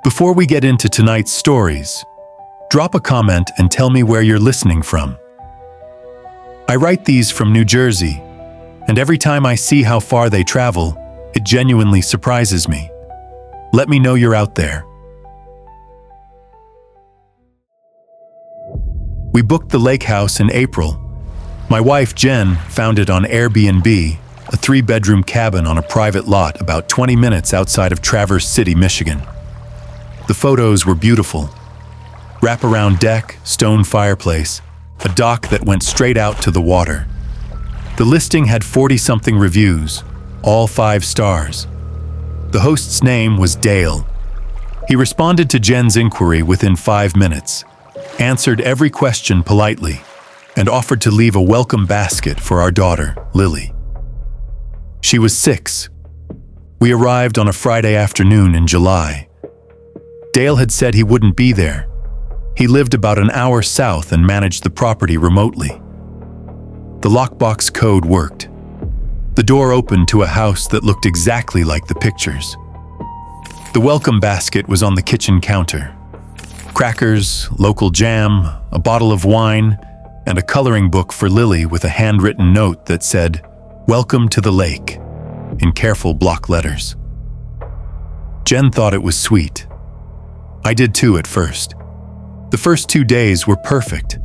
Before we get into tonight's stories, drop a comment and tell me where you're listening from. I write these from New Jersey, and every time I see how far they travel, it genuinely surprises me. Let me know you're out there. We booked the lake house in April. My wife, Jen, found it on Airbnb, a 3-bedroom cabin on a private lot about 20 minutes outside of Traverse City, Michigan. The photos were beautiful. Wraparound deck, stone fireplace, a dock that went straight out to the water. The listing had 40-something reviews, all 5 stars. The host's name was Dale. He responded to Jen's inquiry within 5 minutes, answered every question politely, and offered to leave a welcome basket for our daughter, Lily. She was 6. We arrived on a Friday afternoon in July. Dale had said he wouldn't be there. He lived about an hour south and managed the property remotely. The lockbox code worked. The door opened to a house that looked exactly like the pictures. The welcome basket was on the kitchen counter. Crackers, local jam, a bottle of wine, and a coloring book for Lily with a handwritten note that said, "Welcome to the lake," in careful block letters. Jen thought it was sweet. I did too at first. The first 2 days were perfect.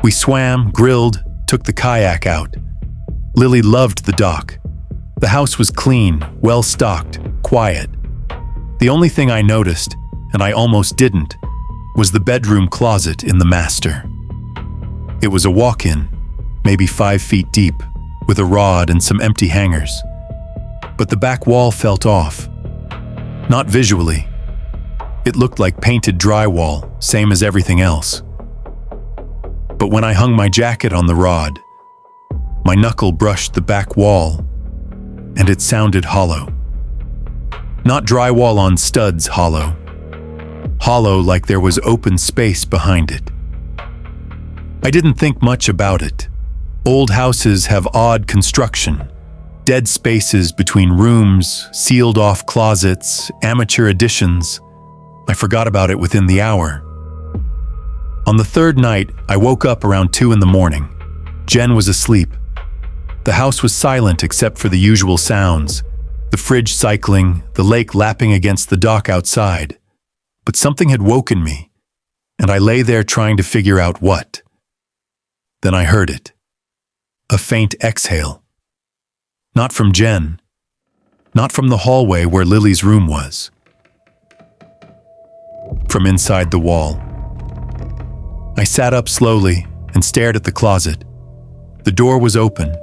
We swam, grilled, took the kayak out. Lily loved the dock. The house was clean, well-stocked, quiet. The only thing I noticed, and I almost didn't, was the bedroom closet in the master. It was a walk-in, maybe 5 feet deep, with a rod and some empty hangers. But the back wall felt off. Not visually. It looked like painted drywall, same as everything else. But when I hung my jacket on the rod, my knuckle brushed the back wall, and it sounded hollow. Not drywall on studs hollow. Hollow like there was open space behind it. I didn't think much about it. Old houses have odd construction. Dead spaces between rooms, sealed-off closets, amateur additions. I forgot about it within the hour. On the 3rd night, I woke up around 2 in the morning. Jen was asleep. The house was silent except for the usual sounds, the fridge cycling, the lake lapping against the dock outside. But something had woken me, and I lay there trying to figure out what. Then I heard it. A faint exhale. Not from Jen. Not from the hallway where Lily's room was. From inside the wall. I sat up slowly and stared at the closet. The door was open.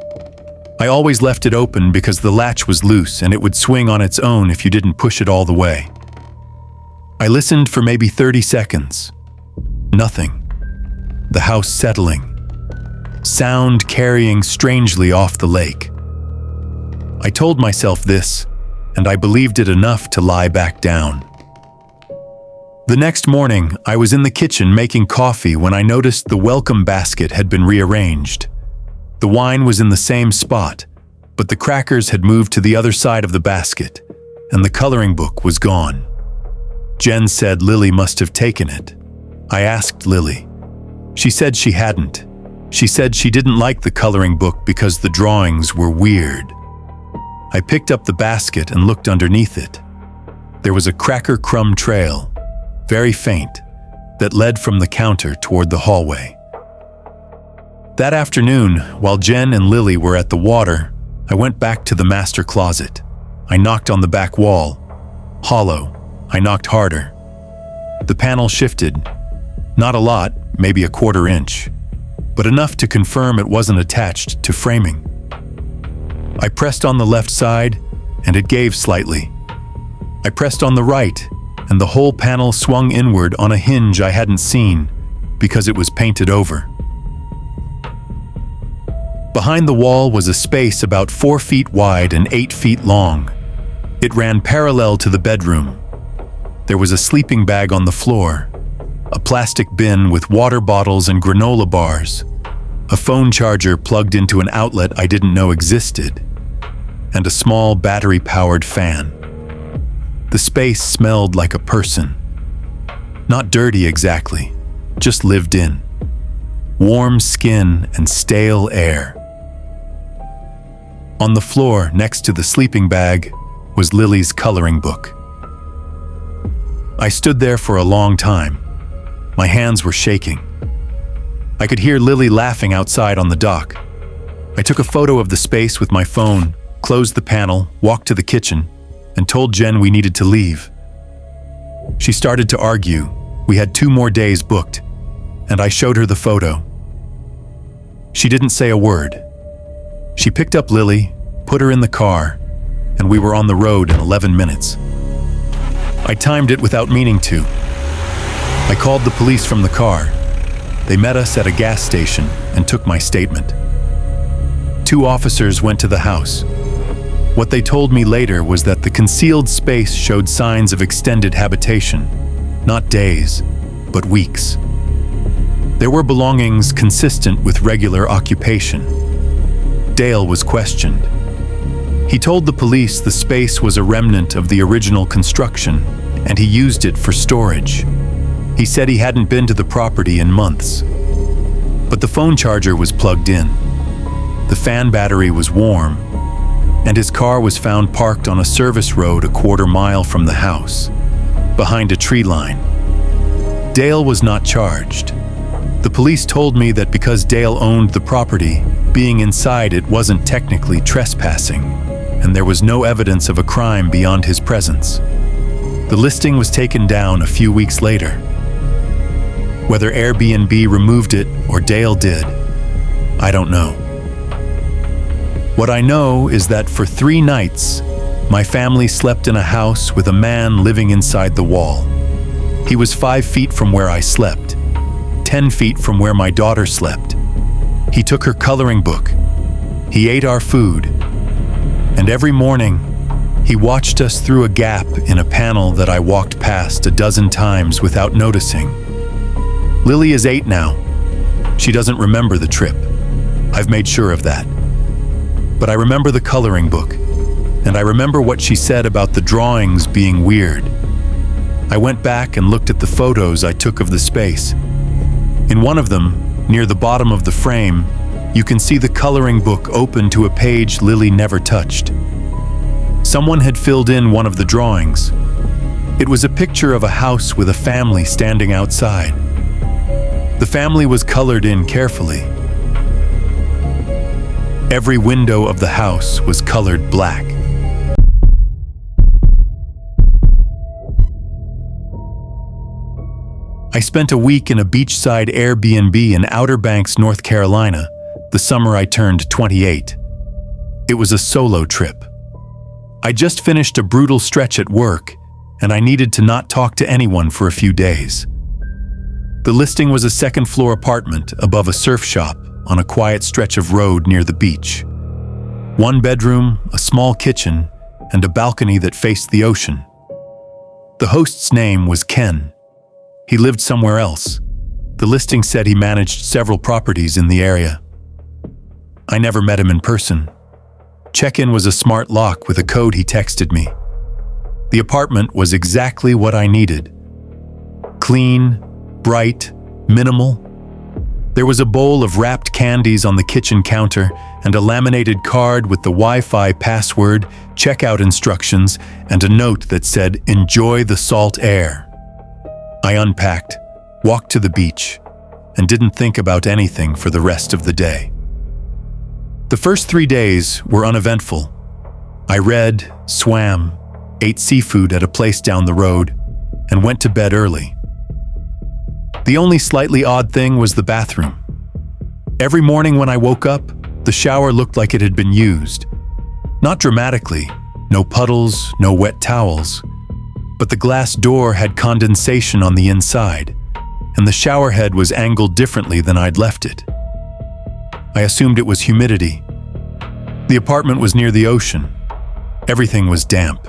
I always left it open because the latch was loose and it would swing on its own if you didn't push it all the way. I listened for maybe 30 seconds. Nothing. The house settling. Sound carrying strangely off the lake. I told myself this, and I believed it enough to lie back down. The next morning, I was in the kitchen making coffee when I noticed the welcome basket had been rearranged. The wine was in the same spot, but the crackers had moved to the other side of the basket, and the coloring book was gone. Jen said Lily must have taken it. I asked Lily. She said she hadn't. She said she didn't like the coloring book because the drawings were weird. I picked up the basket and looked underneath it. There was a cracker crumb trail, very faint, that led from the counter toward the hallway. That afternoon, while Jen and Lily were at the water, I went back to the master closet. I knocked on the back wall. Hollow. I knocked harder. The panel shifted. Not a lot, maybe a 1/4 inch, but enough to confirm it wasn't attached to framing. I pressed on the left side, and it gave slightly. I pressed on the right, and the whole panel swung inward on a hinge I hadn't seen because it was painted over. Behind the wall was a space about 4 feet wide and 8 feet long. It ran parallel to the bedroom. There was a sleeping bag on the floor, a plastic bin with water bottles and granola bars, a phone charger plugged into an outlet I didn't know existed, and a small battery-powered fan. The space smelled like a person. Not dirty exactly, just lived in. Warm skin and stale air. On the floor next to the sleeping bag was Lily's coloring book. I stood there for a long time. My hands were shaking. I could hear Lily laughing outside on the dock. I took a photo of the space with my phone, closed the panel, walked to the kitchen, and told Jen we needed to leave. She started to argue. We had 2 more days booked, and I showed her the photo. She didn't say a word. She picked up Lily, put her in the car, and we were on the road in 11 minutes. I timed it without meaning to. I called the police from the car. They met us at a gas station and took my statement. 2 officers went to the house. What they told me later was that the concealed space showed signs of extended habitation, not days, but weeks. There were belongings consistent with regular occupation. Dale was questioned. He told the police the space was a remnant of the original construction, and he used it for storage. He said he hadn't been to the property in months. But the phone charger was plugged in. The fan battery was warm, and his car was found parked on a service road a quarter mile from the house, behind a tree line. Dale was not charged. The police told me that because Dale owned the property, being inside it wasn't technically trespassing, and there was no evidence of a crime beyond his presence. The listing was taken down a few weeks later. Whether Airbnb removed it or Dale did, I don't know. What I know is that for 3 nights, my family slept in a house with a man living inside the wall. He was 5 feet from where I slept, 10 feet from where my daughter slept. He took her coloring book. He ate our food. And every morning, he watched us through a gap in a panel that I walked past a dozen times without noticing. Lily is 8 now. She doesn't remember the trip. I've made sure of that. But I remember the coloring book, and I remember what she said about the drawings being weird. I went back and looked at the photos I took of the space. In one of them, near the bottom of the frame, you can see the coloring book open to a page Lily never touched. Someone had filled in one of the drawings. It was a picture of a house with a family standing outside. The family was colored in carefully. Every window of the house was colored black. I spent a week in a beachside Airbnb in Outer Banks, North Carolina, the summer I turned 28. It was a solo trip. I just finished a brutal stretch at work, and I needed to not talk to anyone for a few days. The listing was a 2nd-floor apartment above a surf shop on a quiet stretch of road near the beach. 1 bedroom, a small kitchen, and a balcony that faced the ocean. The host's name was Ken. He lived somewhere else. The listing said he managed several properties in the area. I never met him in person. Check-in was a smart lock with a code he texted me. The apartment was exactly what I needed. Clean, bright, minimal. There was a bowl of wrapped candies on the kitchen counter and a laminated card with the Wi-Fi password, checkout instructions, and a note that said, "Enjoy the salt air." I unpacked, walked to the beach, and didn't think about anything for the rest of the day. The first 3 days were uneventful. I read, swam, ate seafood at a place down the road, and went to bed early. The only slightly odd thing was the bathroom. Every morning when I woke up, the shower looked like it had been used. Not dramatically, no puddles, no wet towels, but the glass door had condensation on the inside, and the shower head was angled differently than I'd left it. I assumed it was humidity. The apartment was near the ocean. Everything was damp.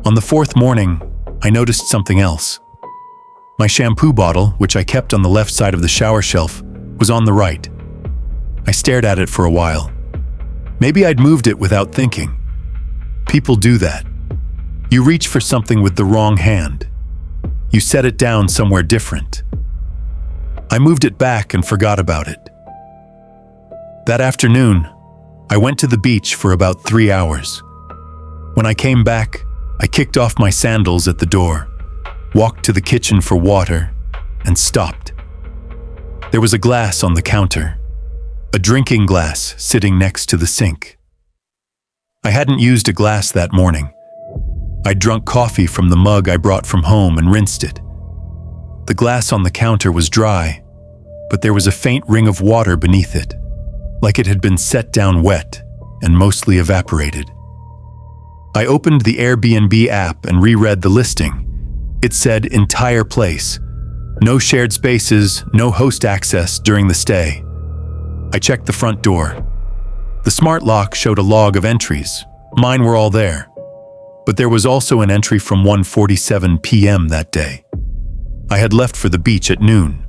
On the 4th morning, I noticed something else. My shampoo bottle, which I kept on the left side of the shower shelf, was on the right. I stared at it for a while. Maybe I'd moved it without thinking. People do that. You reach for something with the wrong hand. You set it down somewhere different. I moved it back and forgot about it. That afternoon, I went to the beach for about 3 hours. When I came back, I kicked off my sandals at the door, walked to the kitchen for water, and stopped. There was a glass on the counter, a drinking glass sitting next to the sink. I hadn't used a glass that morning. I'd drunk coffee from the mug I brought from home and rinsed it. The glass on the counter was dry, but there was a faint ring of water beneath it, like it had been set down wet and mostly evaporated. I opened the Airbnb app and reread the listing. It said entire place. No shared spaces, no host access during the stay. I checked the front door. The smart lock showed a log of entries. Mine were all there. But there was also an entry from 1:47 p.m. that day. I had left for the beach at noon.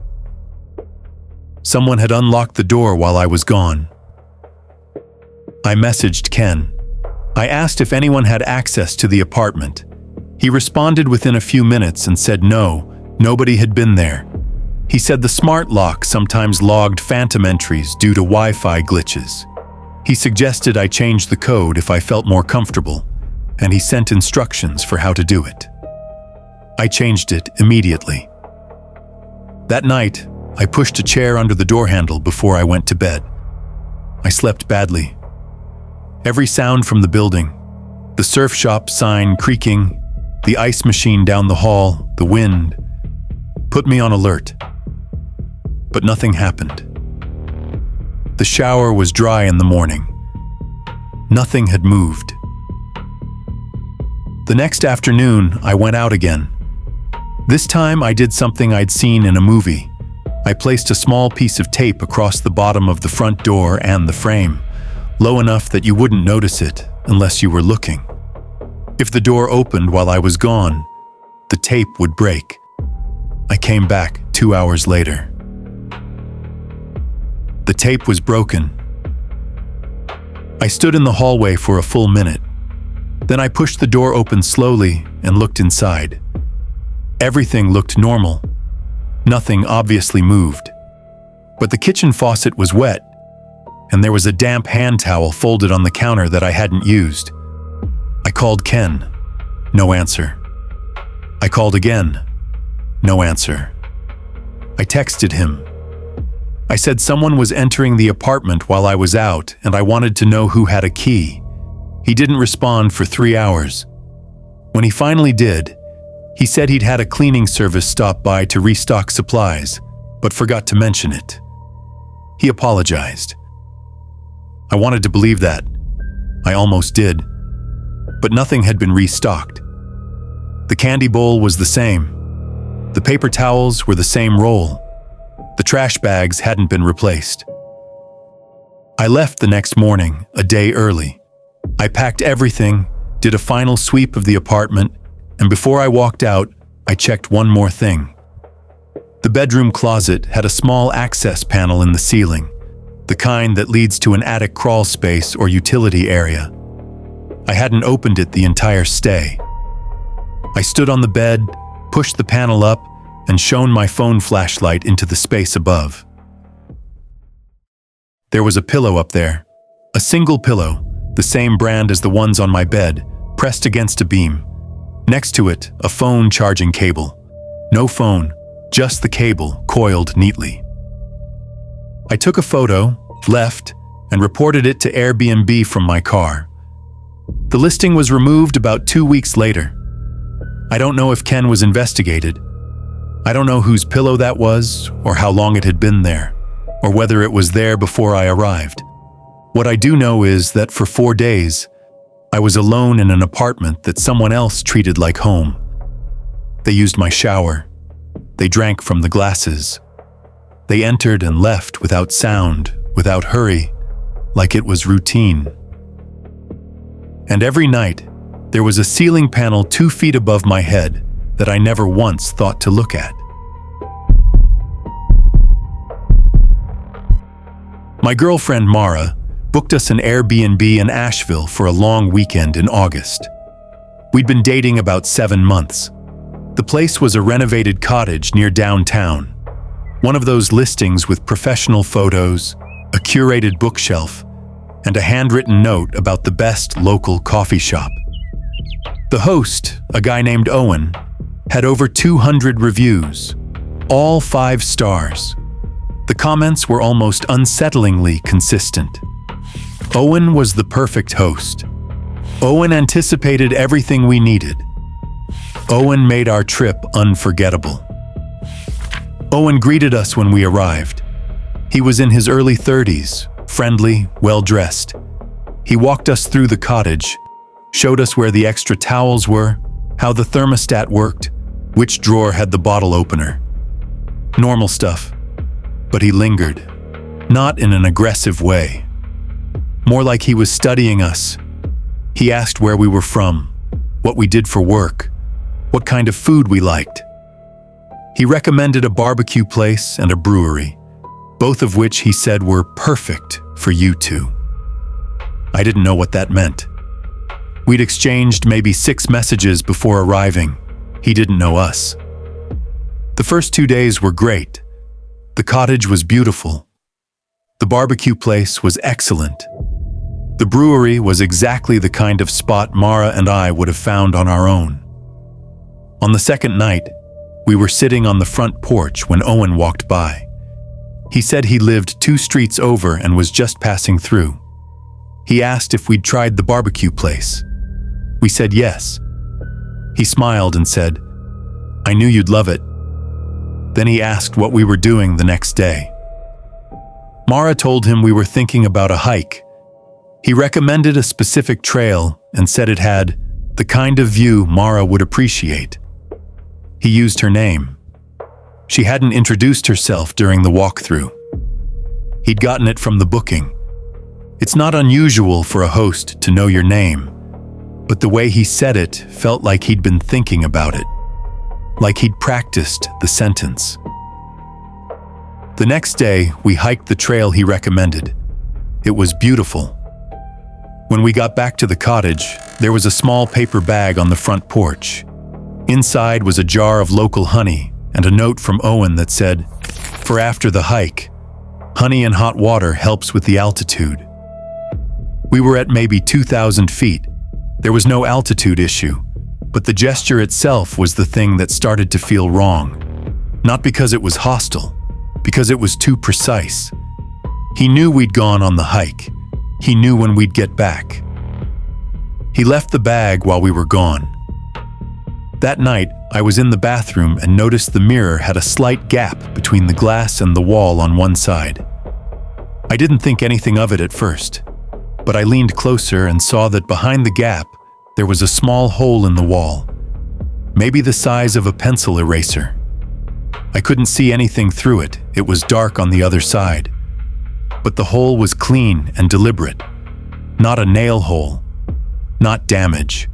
Someone had unlocked the door while I was gone. I messaged Ken. I asked if anyone had access to the apartment. He responded within a few minutes and said no, nobody had been there. He said the smart lock sometimes logged phantom entries due to Wi-Fi glitches. He suggested I change the code if I felt more comfortable, and he sent instructions for how to do it. I changed it immediately. That night, I pushed a chair under the door handle before I went to bed. I slept badly. Every sound from the building, the surf shop sign creaking, the ice machine down the hall, the wind, put me on alert. But nothing happened. The shower was dry in the morning. Nothing had moved. The next afternoon, I went out again. This time, I did something I'd seen in a movie. I placed a small piece of tape across the bottom of the front door and the frame, low enough that you wouldn't notice it unless you were looking. If the door opened while I was gone, the tape would break. I came back 2 hours later. The tape was broken. I stood in the hallway for a full minute. Then I pushed the door open slowly and looked inside. Everything looked normal. Nothing obviously moved. But the kitchen faucet was wet, and there was a damp hand towel folded on the counter that I hadn't used. I called Ken. No answer. I called again. No answer. I texted him. I said someone was entering the apartment while I was out, and I wanted to know who had a key. He didn't respond for 3 hours. When he finally did, he said he'd had a cleaning service stop by to restock supplies, but forgot to mention it. He apologized. I wanted to believe that. I almost did. But nothing had been restocked. The candy bowl was the same. The paper towels were the same roll. The trash bags hadn't been replaced. I left the next morning, a day early. I packed everything, did a final sweep of the apartment, and before I walked out, I checked one more thing. The bedroom closet had a small access panel in the ceiling, the kind that leads to an attic crawl space or utility area. I hadn't opened it the entire stay. I stood on the bed, pushed the panel up, and shone my phone flashlight into the space above. There was a pillow up there, a single pillow, the same brand as the ones on my bed, pressed against a beam. Next to it, a phone charging cable. No phone, just the cable coiled neatly. I took a photo, left, and reported it to Airbnb from my car. The listing was removed about 2 weeks later. I don't know if Ken was investigated. I don't know whose pillow that was, or how long it had been there, or whether it was there before I arrived. What I do know is that for 4 days, I was alone in an apartment that someone else treated like home. They used my shower. They drank from the glasses. They entered and left without sound, without hurry, like it was routine. And every night, there was a ceiling panel 2 feet above my head that I never once thought to look at. My girlfriend Mara booked us an Airbnb in Asheville for a long weekend in August. We'd been dating about 7 months. The place was a renovated cottage near downtown. One of those listings with professional photos, a curated bookshelf, and a handwritten note about the best local coffee shop. The host, a guy named Owen, had over 200 reviews, all 5 stars. The comments were almost unsettlingly consistent. Owen was the perfect host. Owen anticipated everything we needed. Owen made our trip unforgettable. Owen greeted us when we arrived. He was in his early 30s, friendly, well-dressed. He walked us through the cottage, showed us where the extra towels were, how the thermostat worked, which drawer had the bottle opener. Normal stuff. But he lingered, not in an aggressive way. More like he was studying us. He asked where we were from, what we did for work, what kind of food we liked. He recommended a barbecue place and a brewery, both of which he said were perfect for you two. I didn't know what that meant. We'd exchanged maybe 6 messages before arriving. He didn't know us. The first 2 days were great. The cottage was beautiful. The barbecue place was excellent. The brewery was exactly the kind of spot Mara and I would have found on our own. On the second night, we were sitting on the front porch when Owen walked by. He said he lived 2 streets over and was just passing through. He asked if we'd tried the barbecue place. We said yes. He smiled and said, "I knew you'd love it." Then he asked what we were doing the next day. Mara told him we were thinking about a hike. He recommended a specific trail and said it had the kind of view Mara would appreciate. He used her name. She hadn't introduced herself during the walkthrough. He'd gotten it from the booking. It's not unusual for a host to know your name, but the way he said it felt like he'd been thinking about it, like he'd practiced the sentence. The next day, we hiked the trail he recommended. It was beautiful. When we got back to the cottage, there was a small paper bag on the front porch. Inside was a jar of local honey and a note from Owen that said, "For after the hike, honey and hot water helps with the altitude." We were at maybe 2,000 feet. There was no altitude issue, but the gesture itself was the thing that started to feel wrong. Not because it was hostile, because it was too precise. He knew we'd gone on the hike. He knew when we'd get back. He left the bag while we were gone. That night, I was in the bathroom and noticed the mirror had a slight gap between the glass and the wall on one side. I didn't think anything of it at first, but I leaned closer and saw that behind the gap, there was a small hole in the wall, maybe the size of a pencil eraser. I couldn't see anything through it. It was dark on the other side. But the hole was clean and deliberate. Not a nail hole. Not damage.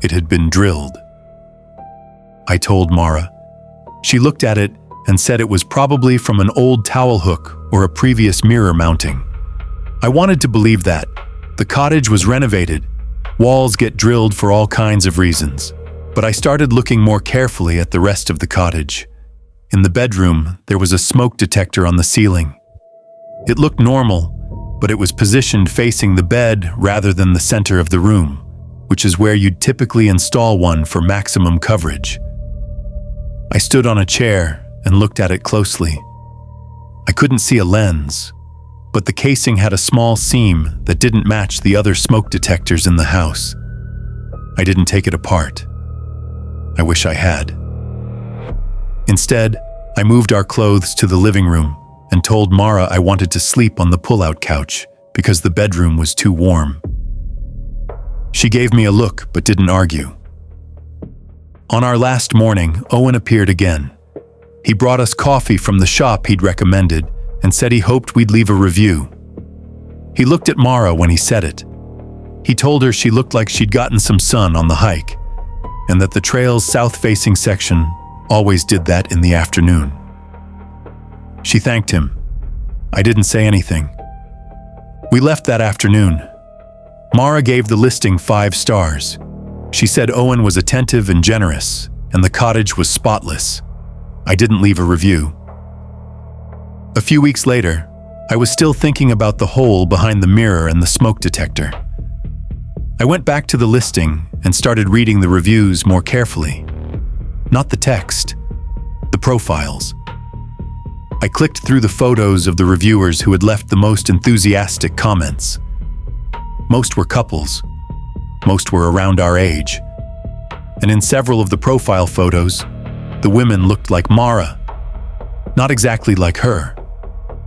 It had been drilled. I told Mara. She looked at it and said it was probably from an old towel hook or a previous mirror mounting. I wanted to believe that. The cottage was renovated. Walls get drilled for all kinds of reasons. But I started looking more carefully at the rest of the cottage. In the bedroom, there was a smoke detector on the ceiling. It looked normal, but it was positioned facing the bed rather than the center of the room, which is where you'd typically install one for maximum coverage. I stood on a chair and looked at it closely. I couldn't see a lens, but the casing had a small seam that didn't match the other smoke detectors in the house. I didn't take it apart. I wish I had. Instead, I moved our clothes to the living room and told Mara I wanted to sleep on the pull-out couch because the bedroom was too warm. She gave me a look but didn't argue. On our last morning, Owen appeared again. He brought us coffee from the shop he'd recommended and said he hoped we'd leave a review. He looked at Mara when he said it. He told her she looked like she'd gotten some sun on the hike and that the trail's south-facing section always did that in the afternoon. She thanked him. I didn't say anything. We left that afternoon. Mara gave the listing 5 stars. She said Owen was attentive and generous, and the cottage was spotless. I didn't leave a review. A few weeks later, I was still thinking about the hole behind the mirror and the smoke detector. I went back to the listing and started reading the reviews more carefully. Not the text, the profiles. I clicked through the photos of the reviewers who had left the most enthusiastic comments. Most were couples. Most were around our age. And in several of the profile photos, the women looked like Mara. Not exactly like her,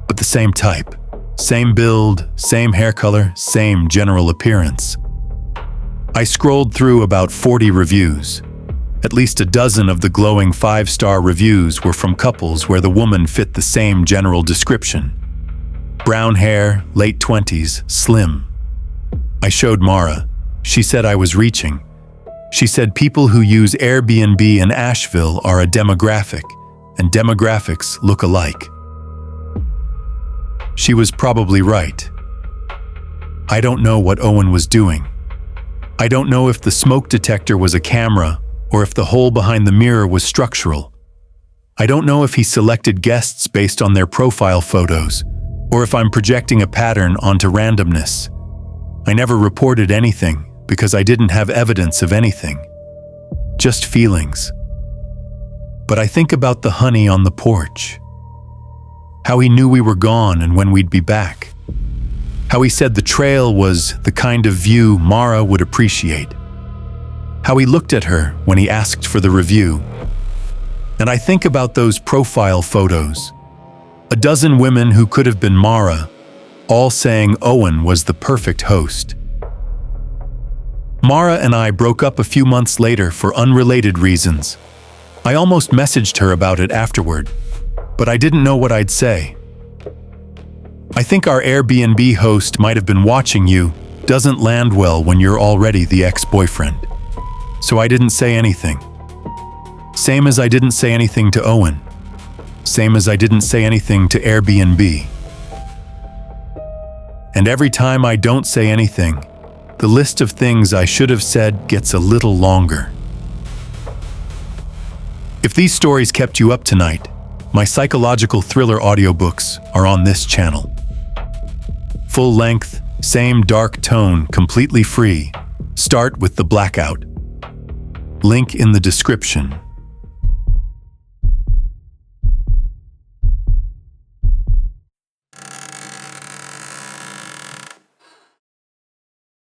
but the same type, same build, same hair color, same general appearance. I scrolled through about 40 reviews. At least a dozen of the glowing 5-star reviews were from couples where the woman fit the same general description. Brown hair, late 20s, slim. I showed Mara. She said I was reaching. She said people who use Airbnb in Asheville are a demographic, and demographics look alike. She was probably right. I don't know what Owen was doing. I don't know if the smoke detector was a camera or if the hole behind the mirror was structural. I don't know if he selected guests based on their profile photos, or if I'm projecting a pattern onto randomness. I never reported anything because I didn't have evidence of anything. Just feelings. But I think about the honey on the porch. How he knew we were gone and when we'd be back. How he said the trail was the kind of view Mara would appreciate. How he looked at her when he asked for the review. And I think about those profile photos. A dozen women who could have been Mara, all saying Owen was the perfect host. Mara and I broke up a few months later for unrelated reasons. I almost messaged her about it afterward, but I didn't know what I'd say. I think our Airbnb host might have been watching you. Doesn't land well when you're already the ex-boyfriend. So I didn't say anything. Same as I didn't say anything to Owen. Same as I didn't say anything to Airbnb. And every time I don't say anything, the list of things I should have said gets a little longer. If these stories kept you up tonight, my psychological thriller audiobooks are on this channel. Full length, same dark tone, completely free. Start with The Blackout. Link in the description.